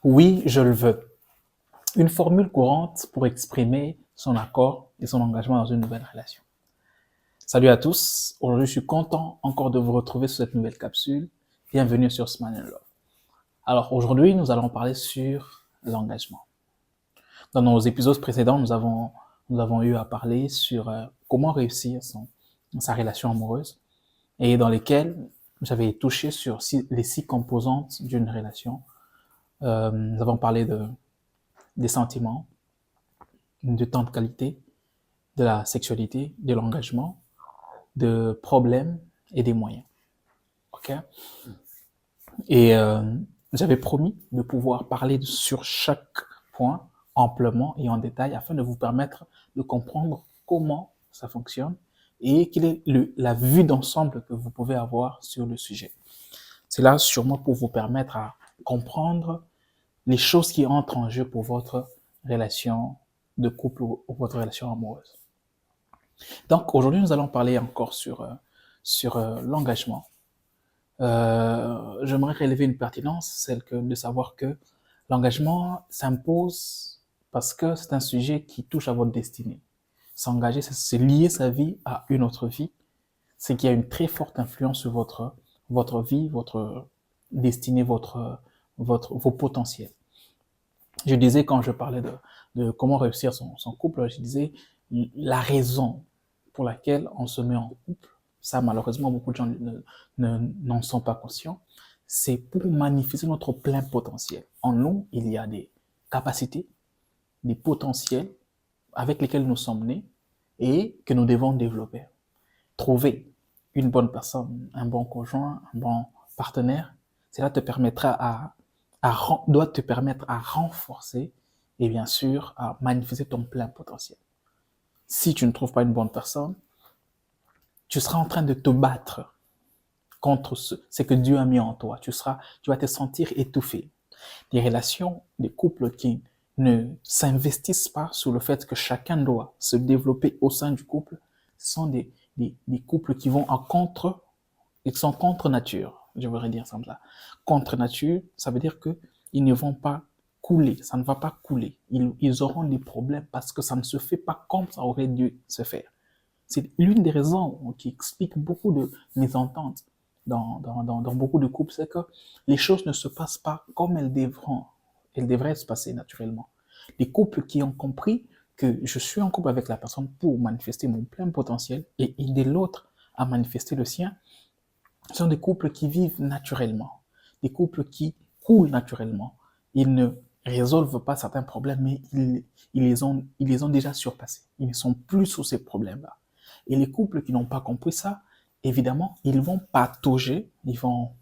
Oui, je le veux. Une formule courante pour exprimer son accord et son engagement dans une nouvelle relation. Salut à tous. Aujourd'hui, je suis content encore de vous retrouver sur cette nouvelle capsule. Bienvenue sur Smile and Love. Alors, aujourd'hui, nous allons parler sur l'engagement. Dans nos épisodes précédents, nous avons eu à parler sur comment réussir sa relation amoureuse et dans lesquels j'avais touché sur les 6 composantes d'une relation. Nous avons parlé des sentiments, du temps de qualité, de la sexualité, de l'engagement, de problèmes et des moyens. Ok? Et j'avais promis de pouvoir parler sur chaque point amplement et en détail afin de vous permettre de comprendre comment ça fonctionne et quelle est la vue d'ensemble que vous pouvez avoir sur le sujet. C'est là sûrement pour vous permettre à comprendre les choses qui entrent en jeu pour votre relation de couple ou votre relation amoureuse. Donc aujourd'hui, nous allons parler encore sur l'engagement. J'aimerais relever une pertinence, celle de savoir que l'engagement s'impose parce que c'est un sujet qui touche à votre destinée. S'engager, c'est lier sa vie à une autre vie, c'est qu'il y a une très forte influence sur votre vie, votre destinée, vos potentiels. Je disais quand je parlais de comment réussir son couple, je disais la raison pour laquelle on se met en couple, ça malheureusement beaucoup de gens n'en sont pas conscients, c'est pour manifester notre plein potentiel. En nous, il y a des capacités, des potentiels avec lesquels nous sommes nés et que nous devons développer. Trouver une bonne personne, un bon conjoint, un bon partenaire, cela te permettra doit te permettre à renforcer et bien sûr à manifester ton plein potentiel. Si tu ne trouves pas une bonne personne, tu seras en train de te battre contre ce que Dieu a mis en toi. Tu vas te sentir étouffé. Des relations, des couples qui ne s'investissent pas sur le fait que chacun doit se développer au sein du couple, ce sont des couples qui vont ils sont contre nature, je voudrais dire ça comme ça. Contre nature, ça veut dire que ils ne vont pas couler, ça ne va pas couler. Ils auront des problèmes parce que ça ne se fait pas comme ça aurait dû se faire. C'est l'une des raisons qui explique beaucoup de mésententes dans beaucoup de couples, c'est que les choses ne se passent pas comme elles devraient se passer naturellement. Les couples qui ont compris que je suis en couple avec la personne pour manifester mon plein potentiel et aider l'autre à manifester le sien, ce sont des couples qui vivent naturellement, des couples qui coulent naturellement. Ils ne résolvent pas certains problèmes, mais ils les ont déjà surpassés. Ils ne sont plus sous ces problèmes-là. Et les couples qui n'ont pas compris ça, évidemment, ils vont patauger, ils vont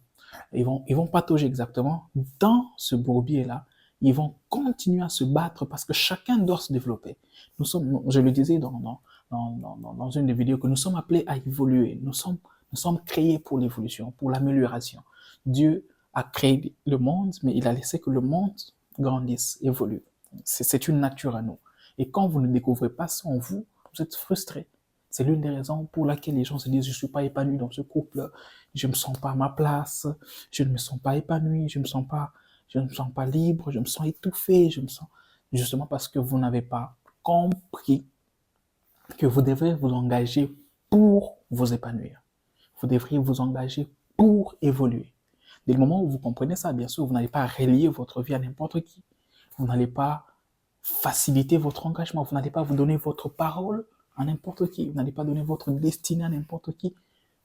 patauger exactement dans ce bourbier-là. Ils vont continuer à se battre parce que chacun doit se développer. Je le disais dans une des vidéos, que nous sommes appelés à évoluer. Nous sommes créés pour l'évolution, pour l'amélioration. Dieu a créé le monde, mais il a laissé que le monde grandisse, évolue. C'est une nature à nous. Et quand vous ne découvrez pas ça en vous, vous êtes frustré. C'est l'une des raisons pour laquelle les gens se disent je ne suis pas épanoui dans ce couple, je ne me sens pas à ma place, je ne me sens pas épanoui, je ne me sens pas libre, je me sens étouffé, justement parce que vous n'avez pas compris que vous devrez vous engager pour vous épanouir. Vous devriez vous engager pour évoluer. Dès le moment où vous comprenez ça, bien sûr, vous n'allez pas relier votre vie à n'importe qui. Vous n'allez pas faciliter votre engagement. Vous n'allez pas vous donner votre parole à n'importe qui. Vous n'allez pas donner votre destinée à n'importe qui.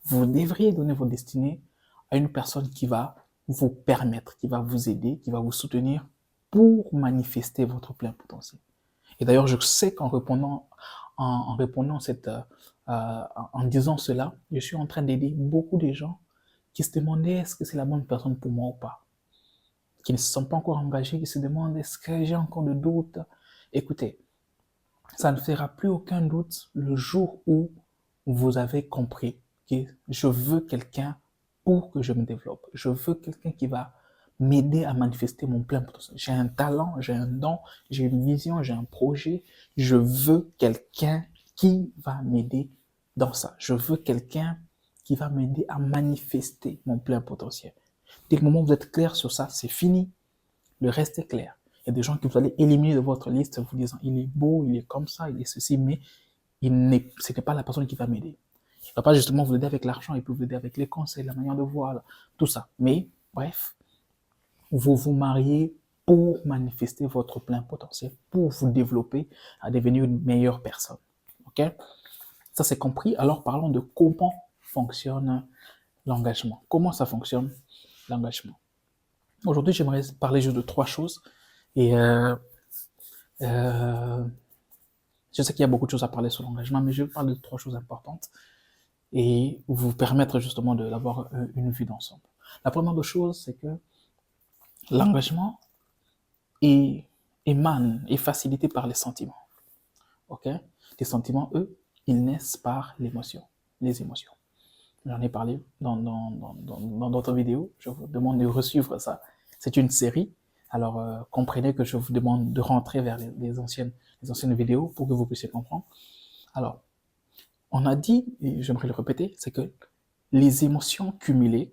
Vous devriez donner votre destinée à une personne qui va vous permettre, qui va vous aider, qui va vous soutenir pour manifester votre plein potentiel. Et d'ailleurs, je sais qu'en répondant en disant cela, je suis en train d'aider beaucoup de gens qui se demandaient est-ce que c'est la bonne personne pour moi ou pas, qui ne se sont pas encore engagés, qui se demandent est-ce que j'ai encore de doutes. Écoutez, ça ne fera plus aucun doute le jour où vous avez compris que je veux quelqu'un pour que je me développe. Je veux quelqu'un qui va m'aider à manifester mon plein potentiel. J'ai un talent, j'ai un don, j'ai une vision, j'ai un projet. Je veux quelqu'un qui va m'aider dans ça. Je veux quelqu'un qui va m'aider à manifester mon plein potentiel. Dès le moment où vous êtes clair sur ça, c'est fini. Le reste est clair. Il y a des gens que vous allez éliminer de votre liste en vous disant il est beau, il est comme ça, il est ceci, mais ce n'est pas la personne qui va m'aider. Il ne va pas justement vous aider avec l'argent, il peut vous aider avec les conseils, la manière de voir, tout ça. Mais bref, vous vous mariez pour manifester votre plein potentiel, pour vous développer à devenir une meilleure personne. Ok? Ça, c'est compris. Alors, parlons de comment fonctionne l'engagement. Comment ça fonctionne, l'engagement? Aujourd'hui, j'aimerais parler juste de 3 choses. Et je sais qu'il y a beaucoup de choses à parler sur l'engagement, mais je vais parler de 3 choses importantes et vous permettre justement d'avoir une vue d'ensemble. La première des choses, c'est que l'engagement est facilité par les sentiments. Ok? Les sentiments, eux, ils naissent par l'émotion, les émotions. J'en ai parlé dans d'autres vidéos. Je vous demande de resuivre ça. C'est une série. Alors, comprenez que je vous demande de rentrer vers les anciennes vidéos pour que vous puissiez comprendre. Alors, on a dit, et j'aimerais le répéter, c'est que les émotions cumulées,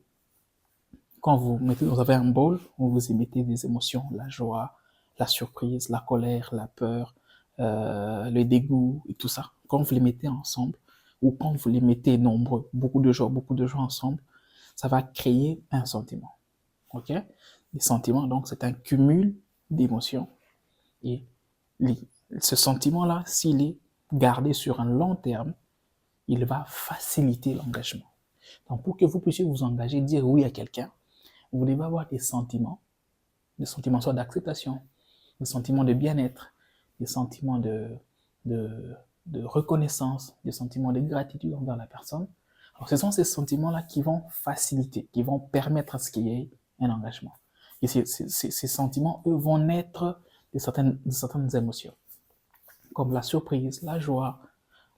quand vous avez un bol où vous y mettez des émotions, la joie, la surprise, la colère, la peur, le dégoût et tout ça, quand vous les mettez ensemble, ou quand vous les mettez nombreux, beaucoup de gens ensemble, ça va créer un sentiment. Ok? Les sentiments, donc, c'est un cumul d'émotions. Et ce sentiment-là, s'il est gardé sur un long terme, il va faciliter l'engagement. Donc, pour que vous puissiez vous engager, dire oui à quelqu'un, vous devez avoir des sentiments soit d'acceptation, des sentiments de bien-être, des sentiments de reconnaissance, des sentiments de gratitude envers la personne. Alors, ce sont ces sentiments-là qui vont faciliter, qui vont permettre à ce qu'il y ait un engagement. Et ces sentiments, eux, vont naître de certaines émotions, comme la surprise, la joie,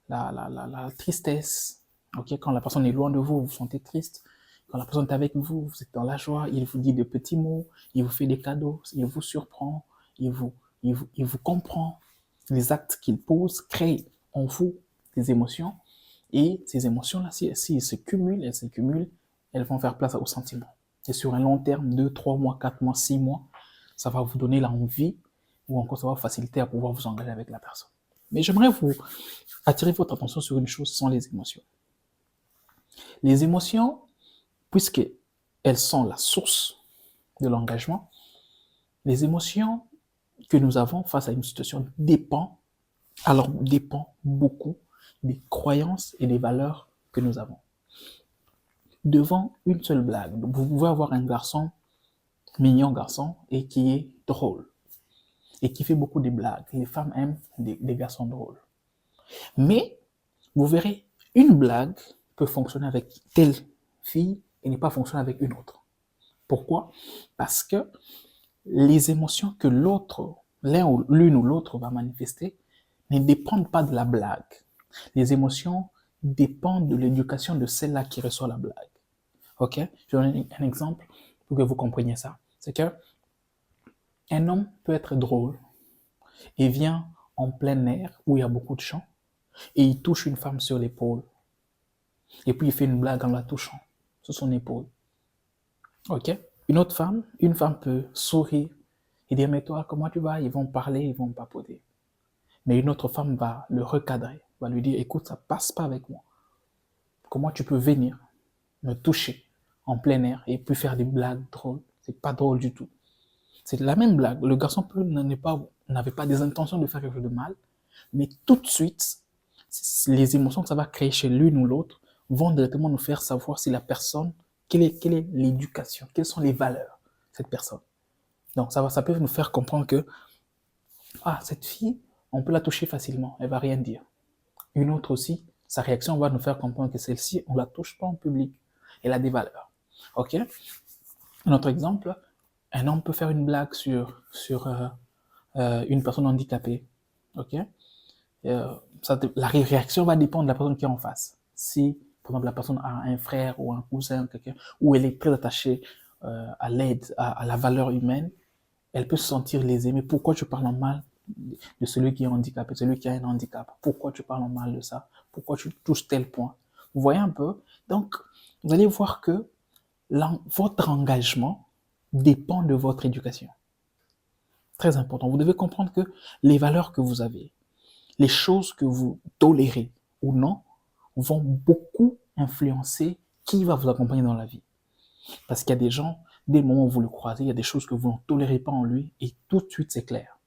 la tristesse. Okay? Quand la personne est loin de vous, vous vous sentez triste. Quand la personne est avec vous, vous êtes dans la joie, il vous dit de petits mots, il vous fait des cadeaux, il vous surprend, il vous comprend. Les actes qu'il pose créent en vous des émotions. Et ces émotions-là, si elles se cumulent, elles vont faire place aux sentiments. Et sur un long terme, 2, 3 mois, 4 mois, 6 mois, ça va vous donner l'envie ou encore ça va vous faciliter à pouvoir vous engager avec la personne. Mais j'aimerais vous attirer votre attention sur une chose, ce sont les émotions. Les émotions, puisqu'elles sont la source de l'engagement, les émotions que nous avons face à une situation dépendent beaucoup des croyances et des valeurs que nous avons. Devant une seule blague, vous pouvez avoir un mignon garçon, et qui est drôle, et qui fait beaucoup de blagues. Les femmes aiment des garçons drôles. Mais, vous verrez, une blague peut fonctionner avec telle fille et ne pas fonctionner avec une autre. Pourquoi? Parce que les émotions que l'une ou l'autre va manifester ne dépendent pas de la blague. Les émotions dépendent de l'éducation de celle-là qui reçoit la blague. Ok? Je vais donner un exemple pour que vous compreniez ça. C'est que un homme peut être drôle et vient en plein air où il y a beaucoup de champs et il touche une femme sur l'épaule. Et puis il fait une blague en la touchant sur son épaule. Ok? Une femme peut sourire et dire mais toi comment tu vas? Ils vont parler, ils vont papoter. Mais une autre femme va le recadrer, va lui dire écoute ça passe pas avec moi. Comment tu peux venir me toucher en plein air et puis faire des blagues drôles? C'est pas drôle du tout. C'est la même blague. Le garçon n'avait pas des intentions de faire quelque chose de mal, mais tout de suite, les émotions que ça va créer chez l'une ou l'autre vont directement nous faire savoir si la personne, quelle est l'éducation, quelles sont les valeurs de cette personne. Donc ça peut nous faire comprendre que cette fille, on peut la toucher facilement, elle va rien dire. Une autre aussi, sa réaction va nous faire comprendre que celle-ci, on la touche pas en public, elle a des valeurs. Ok? Un autre exemple, un homme peut faire une blague sur une personne handicapée. Ok? La réaction va dépendre de la personne qui est en face. Si, par exemple, la personne a un frère ou un cousin, quelqu'un, ou elle est très attachée à l'aide, à la valeur humaine, elle peut se sentir lésée. Mais pourquoi tu parles en mal de celui qui est handicapé, celui qui a un handicap? Pourquoi tu parles en mal de ça? Pourquoi tu touches tel point? Vous voyez un peu? Donc, vous allez voir que votre engagement dépend de votre éducation. Très important. Vous devez comprendre que les valeurs que vous avez, les choses que vous tolérez ou non, vont beaucoup influencer qui va vous accompagner dans la vie. Parce qu'il y a des gens, dès le moment où vous le croisez, il y a des choses que vous ne tolérez pas en lui et tout de suite c'est clair.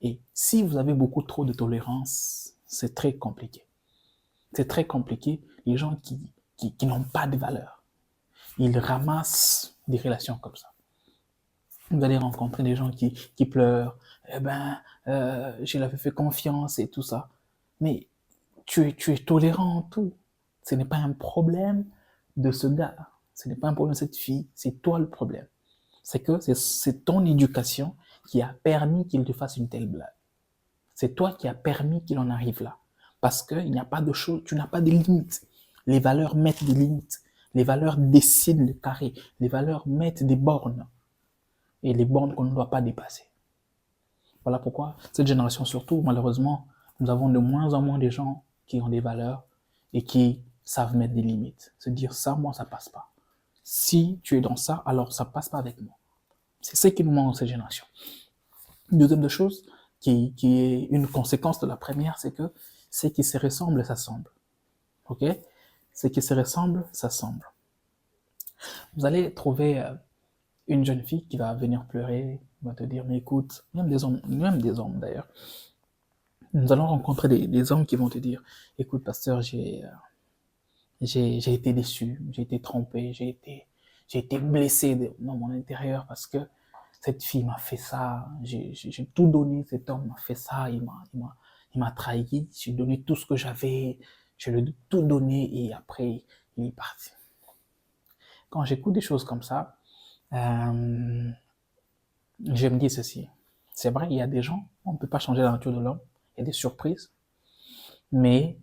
Et si vous avez beaucoup trop de tolérance, c'est très compliqué. C'est très compliqué. Les gens qui n'ont pas de valeur, ils ramassent des relations comme ça. Vous allez rencontrer des gens qui pleurent. Eh ben, je lui avais fait confiance et tout ça. Mais tu es tolérant en tout. Ce n'est pas un problème de ce gars. Ce n'est pas un problème de cette fille. C'est toi le problème. C'est que c'est ton éducation qui a permis qu'il te fasse une telle blague. C'est toi qui as permis qu'il en arrive là. Parce qu'il n'y a pas de choses, tu n'as pas de limites. Les valeurs mettent des limites. Les valeurs dessinent le carré. Les valeurs mettent des bornes. Et les bornes qu'on ne doit pas dépasser. Voilà pourquoi cette génération surtout, malheureusement, nous avons de moins en moins de gens qui ont des valeurs et qui savent mettre des limites. Se dire ça, moi, ça passe pas. Si tu es dans ça, alors ça passe pas avec moi. C'est ce qui nous manque dans cette génération. Une deuxième chose qui est une conséquence de la première, c'est que ce qui se ressemble s'assemble. Ok? Ce qui se ressemble s'assemble. Vous allez trouver une jeune fille qui va venir pleurer, va te dire, mais écoute, même des hommes d'ailleurs, nous allons rencontrer des hommes qui vont te dire, écoute, pasteur, j'ai été déçu, j'ai été trompé, j'ai été blessé dans mon intérieur parce que cette fille m'a fait ça, j'ai tout donné, cet homme m'a fait ça, il m'a trahi, j'ai donné tout ce que j'avais, je lui ai tout donné et après, il est parti. Quand j'écoute des choses comme ça, je me dis ceci. C'est vrai, il y a des gens, on ne peut pas changer la nature de l'homme, il y a des surprises, mais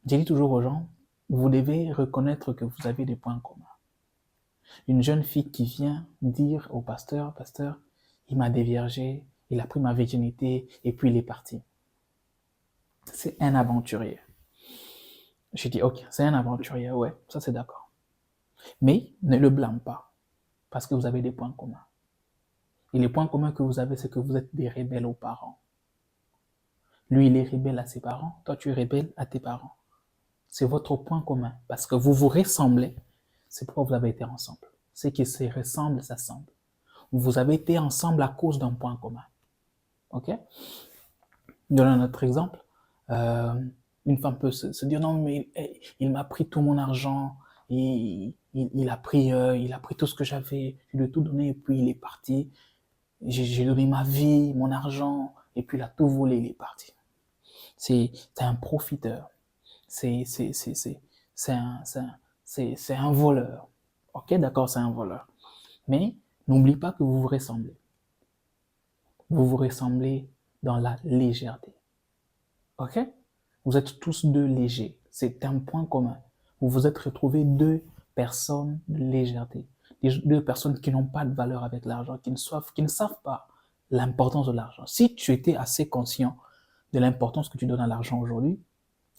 je dis toujours aux gens, vous devez reconnaître que vous avez des points communs. Une jeune fille qui vient dire au pasteur, pasteur, il m'a déviergé, il a pris ma virginité et puis il est parti. C'est un aventurier. Je dis, ok, c'est un aventurier, ouais, ça c'est d'accord. Mais ne le blâme pas, parce que vous avez des points communs. Et les points communs que vous avez, c'est que vous êtes des rebelles aux parents. Lui, il est rebelle à ses parents, toi tu es rebelle à tes parents. C'est votre point commun, parce que vous vous ressemblez, c'est pourquoi vous avez été ensemble. Ce qui se ressemble s'assemble. Vous avez été ensemble à cause d'un point commun. Ok? Donnons un autre exemple. Une femme peut se dire, non, mais il m'a pris tout mon argent, il a pris tout ce que j'avais, je lui ai tout donné et puis il est parti. J'ai donné ma vie, mon argent, et puis il a tout volé, il est parti. C'est un profiteur. C'est un voleur. Ok, d'accord, c'est un voleur. Mais n'oublie pas que vous vous ressemblez. Vous vous ressemblez dans la légèreté. Ok? Vous êtes tous deux légers. C'est un point commun. Vous vous êtes retrouvés deux personnes de légèreté. Deux personnes qui n'ont pas de valeur avec l'argent, qui ne savent pas l'importance de l'argent. Si tu étais assez conscient de l'importance que tu donnes à l'argent aujourd'hui,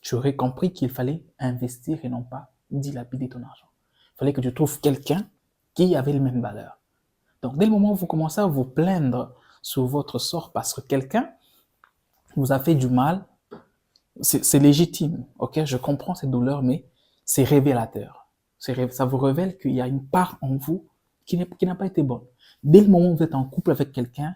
tu aurais compris qu'il fallait investir et non pas dilapider ton argent. Il fallait que tu trouves quelqu'un qui avait les mêmes valeurs. Donc, dès le moment où vous commencez à vous plaindre sur votre sort parce que quelqu'un vous a fait du mal, c'est légitime, ok? Je comprends cette douleur, mais c'est révélateur. Ça vous révèle qu'il y a une part en vous qui n'a pas été bonne. Dès le moment où vous êtes en couple avec quelqu'un,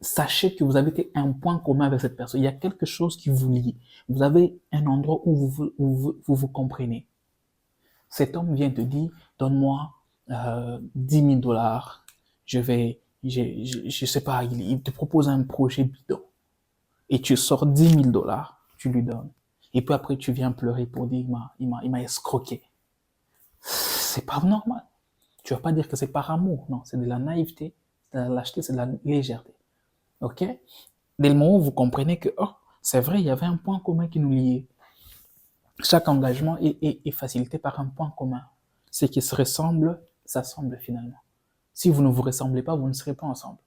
sachez que vous avez un point commun avec cette personne. Il y a quelque chose qui vous lie. Vous avez un endroit où vous comprenez. Cet homme vient te dire, donne-moi 10 000 dollars. Je sais pas, il te propose un projet bidon. Et tu sors 10 000 dollars, tu lui donnes. Et puis après, tu viens pleurer pour dire, il m'a escroqué. C'est pas normal. Tu vas pas dire que c'est par amour. Non, c'est de la naïveté, c'est de la lâcheté, c'est de la légèreté. Ok? Dès le moment où vous comprenez que, oh, c'est vrai, il y avait un point commun qui nous liait. Chaque engagement est facilité par un point commun. Ce qui se ressemble, s'assemble finalement. Si vous ne vous ressemblez pas, vous ne serez pas ensemble.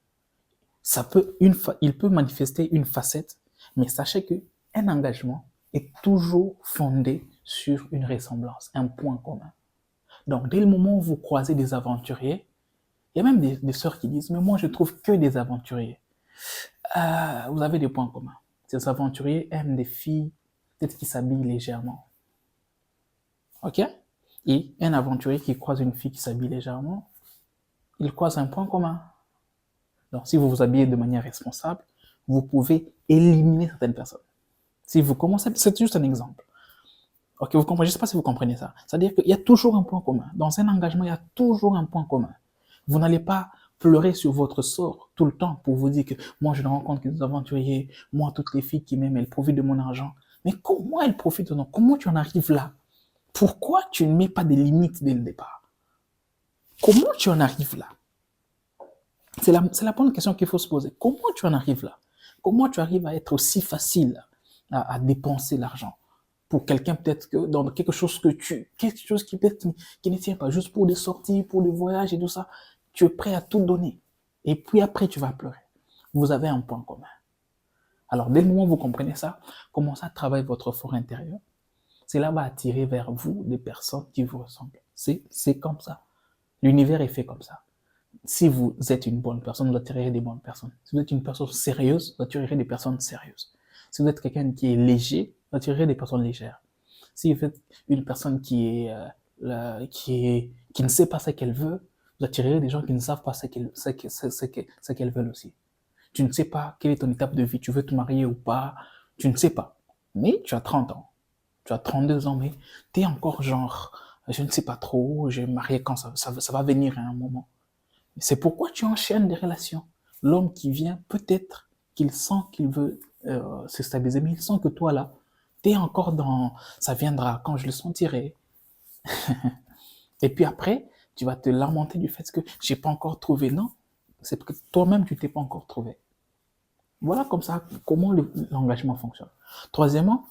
Il peut manifester une facette, mais sachez qu'un engagement est toujours fondé sur une ressemblance, un point commun. Donc, dès le moment où vous croisez des aventuriers, il y a même des sœurs qui disent, mais moi je trouve que des aventuriers. Vous avez des points communs. Ces aventuriers aiment des filles, peut-être qui s'habillent légèrement. Ok? Et un aventurier qui croise une fille qui s'habille légèrement, il croise un point commun. Donc, si vous vous habillez de manière responsable, vous pouvez éliminer certaines personnes. Si vous commencez, c'est juste un exemple. Ok, vous comprenez, je ne sais pas si vous comprenez ça. C'est-à-dire qu'il y a toujours un point commun. Dans un engagement, il y a toujours un point commun. Vous n'allez pas pleurer sur votre sort tout le temps pour vous dire que moi, je ne rencontre que des aventuriers, moi, toutes les filles qui m'aiment, elles profitent de mon argent. Mais comment elles profitent de nous? Comment tu en arrives là? Pourquoi tu ne mets pas des limites dès le départ? Comment tu en arrives là? C'est la bonne question qu'il faut se poser. Comment tu en arrives là? Comment tu arrives à être aussi facile à dépenser l'argent pour quelqu'un peut-être que dans quelque chose qui peut-être qui ne tient pas, juste pour des sorties, pour des voyages et tout ça, tu es prêt à tout donner. Et puis après, tu vas pleurer. Vous avez un point commun. Alors, dès le moment où vous comprenez ça, commencez à travailler votre fort intérieur. Cela va attirer vers vous des personnes qui vous ressemblent. C'est comme ça. L'univers est fait comme ça. Si vous êtes une bonne personne, vous attirerez des bonnes personnes. Si vous êtes une personne sérieuse, vous attirerez des personnes sérieuses. Si vous êtes quelqu'un qui est léger, vous attirerez des personnes légères. Si vous êtes une personne qui ne sait pas ce qu'elle veut, vous attirerez des gens qui ne savent pas ce qu'elles veulent aussi. Tu ne sais pas quelle est ton étape de vie, tu veux te marier ou pas, tu ne sais pas. Mais tu as 30 ans, tu as 32 ans, mais tu es encore genre, je ne sais pas trop, je vais me marier quand ça va venir à un moment. C'est pourquoi tu enchaînes des relations. L'homme qui vient, peut-être qu'il sent qu'il veut se stabiliser, mais il sent que toi là, tu es encore dans ça viendra quand je le sentirai. Et puis après, tu vas te lamenter du fait que j'ai pas encore trouvé. Non, c'est parce que toi-même tu t'es pas encore trouvé. Voilà comme ça comment l'engagement fonctionne. Troisièmement,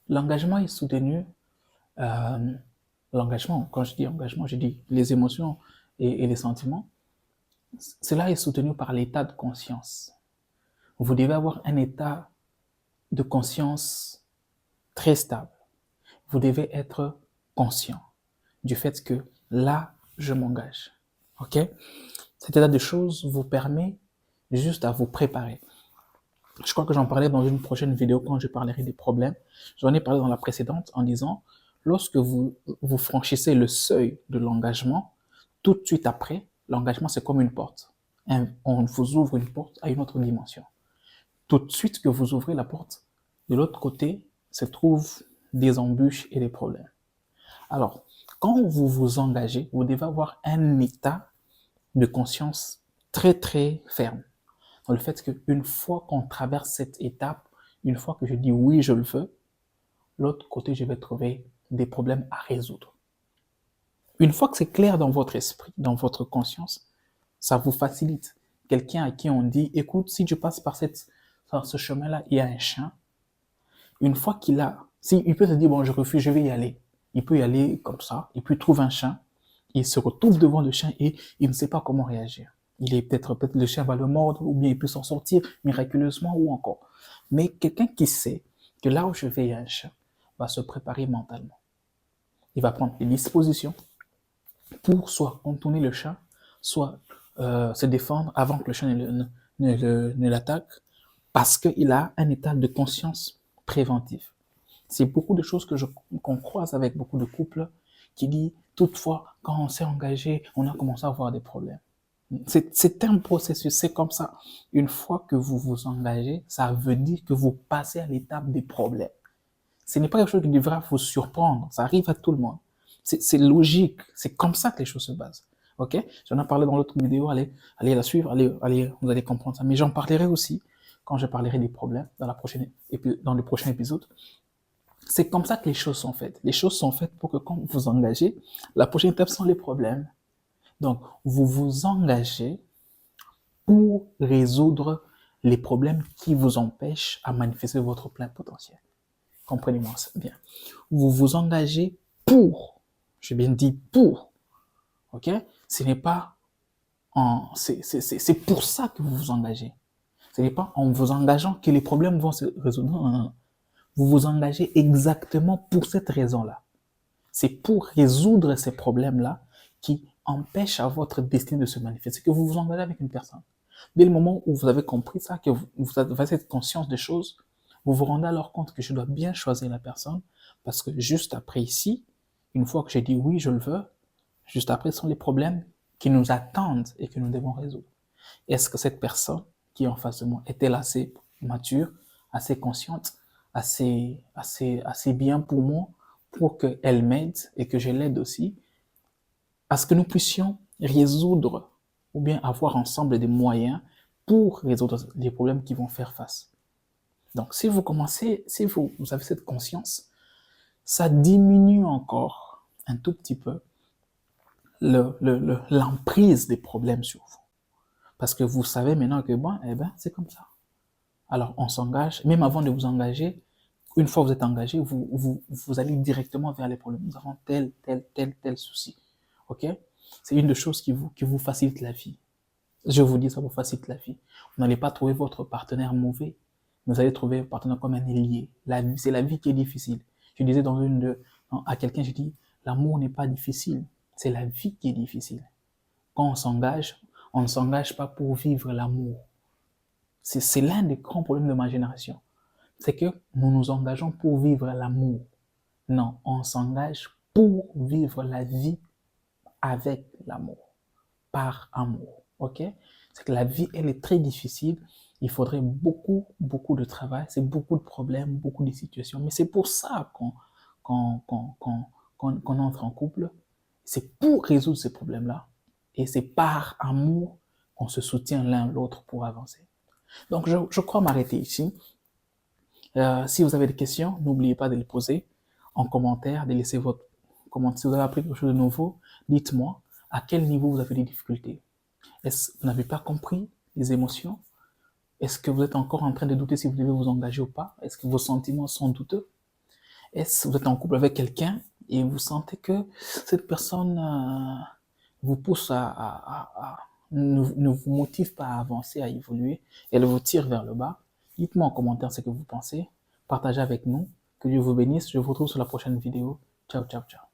l'engagement est soutenu. euh, L'engagement, quand je dis engagement, je dis les émotions et les sentiments. Cela est soutenu par l'état de conscience. Vous devez avoir un état de conscience très stable. Vous devez être conscient du fait que là, je m'engage. Ok? Cet état de choses vous permet juste à vous préparer. Je crois que j'en parlais dans une prochaine vidéo quand je parlerai des problèmes. J'en ai parlé dans la précédente en disant, lorsque vous franchissez le seuil de l'engagement, tout de suite après, l'engagement c'est comme une porte. On vous ouvre une porte à une autre dimension. Tout de suite que vous ouvrez la porte, de l'autre côté se trouvent des embûches et des problèmes. Alors, quand vous vous engagez, vous devez avoir un état de conscience très très ferme. Dans le fait qu'une fois qu'on traverse cette étape, une fois que je dis oui, je le veux, l'autre côté, je vais trouver des problèmes à résoudre. Une fois que c'est clair dans votre esprit, dans votre conscience, ça vous facilite. Quelqu'un à qui on dit, écoute, si tu passes par ce chemin-là, il y a un chien. Une fois il peut se dire, bon, je refuse, je vais y aller. Il peut y aller comme ça, et puis il trouve un chien, il se retrouve devant le chien et il ne sait pas comment réagir. Peut-être le chien va le mordre, ou bien il peut s'en sortir miraculeusement, ou encore. Mais quelqu'un qui sait que là où je vais, il y a un chien, va se préparer mentalement. Il va prendre des dispositions pour soit contourner le chien, soit se défendre avant que le chien ne l'attaque, parce qu'il a un état de conscience préventif. C'est beaucoup de choses qu'on croise avec beaucoup de couples qui disent, toutefois, quand on s'est engagé, on a commencé à avoir des problèmes. C'est un processus, c'est comme ça. Une fois que vous vous engagez, ça veut dire que vous passez à l'étape des problèmes. Ce n'est pas quelque chose qui devra vous surprendre, ça arrive à tout le monde. C'est logique, c'est comme ça que les choses se basent. Ok? J'en ai parlé dans l'autre vidéo, allez la suivre, vous allez comprendre ça. Mais j'en parlerai aussi quand je parlerai des problèmes dans le prochain épisode. C'est comme ça que les choses sont faites. Les choses sont faites pour que quand vous vous engagez, la prochaine étape sont les problèmes. Donc, vous vous engagez pour résoudre les problèmes qui vous empêchent à manifester votre plein potentiel. Comprenez-moi bien. Vous vous engagez pour, j'ai bien dit pour, ok? Ce n'est pas c'est pour ça que vous vous engagez. Ce n'est pas en vous engageant que les problèmes vont se résoudre. Non, non, non. Vous vous engagez exactement pour cette raison-là. C'est pour résoudre ces problèmes-là qui empêchent à votre destinée de se manifester que vous vous engagez avec une personne. Dès le moment où vous avez compris ça, que vous avez cette conscience des choses, vous vous rendez alors compte que je dois bien choisir la personne, parce que juste après ici, une fois que j'ai dit oui, je le veux, juste après sont les problèmes qui nous attendent et que nous devons résoudre. Est-ce que cette personne qui est en face de moi est-elle assez mature, assez consciente, assez bien pour moi, pour qu'elle m'aide et que je l'aide aussi, à ce que nous puissions résoudre ou bien avoir ensemble des moyens pour résoudre les problèmes qui vont faire face. Donc, si vous commencez, si vous avez cette conscience, ça diminue encore un tout petit peu l'emprise des problèmes sur vous. Parce que vous savez maintenant que bon, eh ben, c'est comme ça. Alors, on s'engage, même avant de vous engager, une fois que vous êtes engagé, vous allez directement vers les problèmes. Nous avons tel souci. OK? C'est une des choses qui vous facilite la vie. Je vous dis, ça vous facilite la vie. Vous n'allez pas trouver votre partenaire mauvais. Vous allez trouver votre partenaire comme un allié. C'est la vie qui est difficile. Je disais à quelqu'un, je dis, l'amour n'est pas difficile. C'est la vie qui est difficile. Quand on ne s'engage pas pour vivre l'amour. C'est l'un des grands problèmes de ma génération. C'est que nous nous engageons pour vivre l'amour. Non, on s'engage pour vivre la vie avec l'amour, par amour. Ok? C'est que la vie, elle est très difficile. Il faudrait beaucoup de travail. C'est beaucoup de problèmes, beaucoup de situations. Mais c'est pour ça qu'on entre en couple. C'est pour résoudre ces problèmes-là. Et c'est par amour qu'on se soutient l'un l'autre pour avancer. Donc, je crois m'arrêter ici. Si vous avez des questions, n'oubliez pas de les poser en commentaire, de laisser votre commentaire. Si vous avez appris quelque chose de nouveau, dites-moi à quel niveau vous avez des difficultés. Est-ce que vous n'avez pas compris les émotions? Est-ce que vous êtes encore en train de douter si vous devez vous engager ou pas? Est-ce que vos sentiments sont douteux? Est-ce que vous êtes en couple avec quelqu'un et vous sentez que cette personne vous pousse ne vous motive pas à avancer, à évoluer, elle vous tire vers le bas? Dites-moi en commentaire ce que vous pensez. Partagez avec nous. Que Dieu vous bénisse. Je vous retrouve sur la prochaine vidéo. Ciao, ciao, ciao.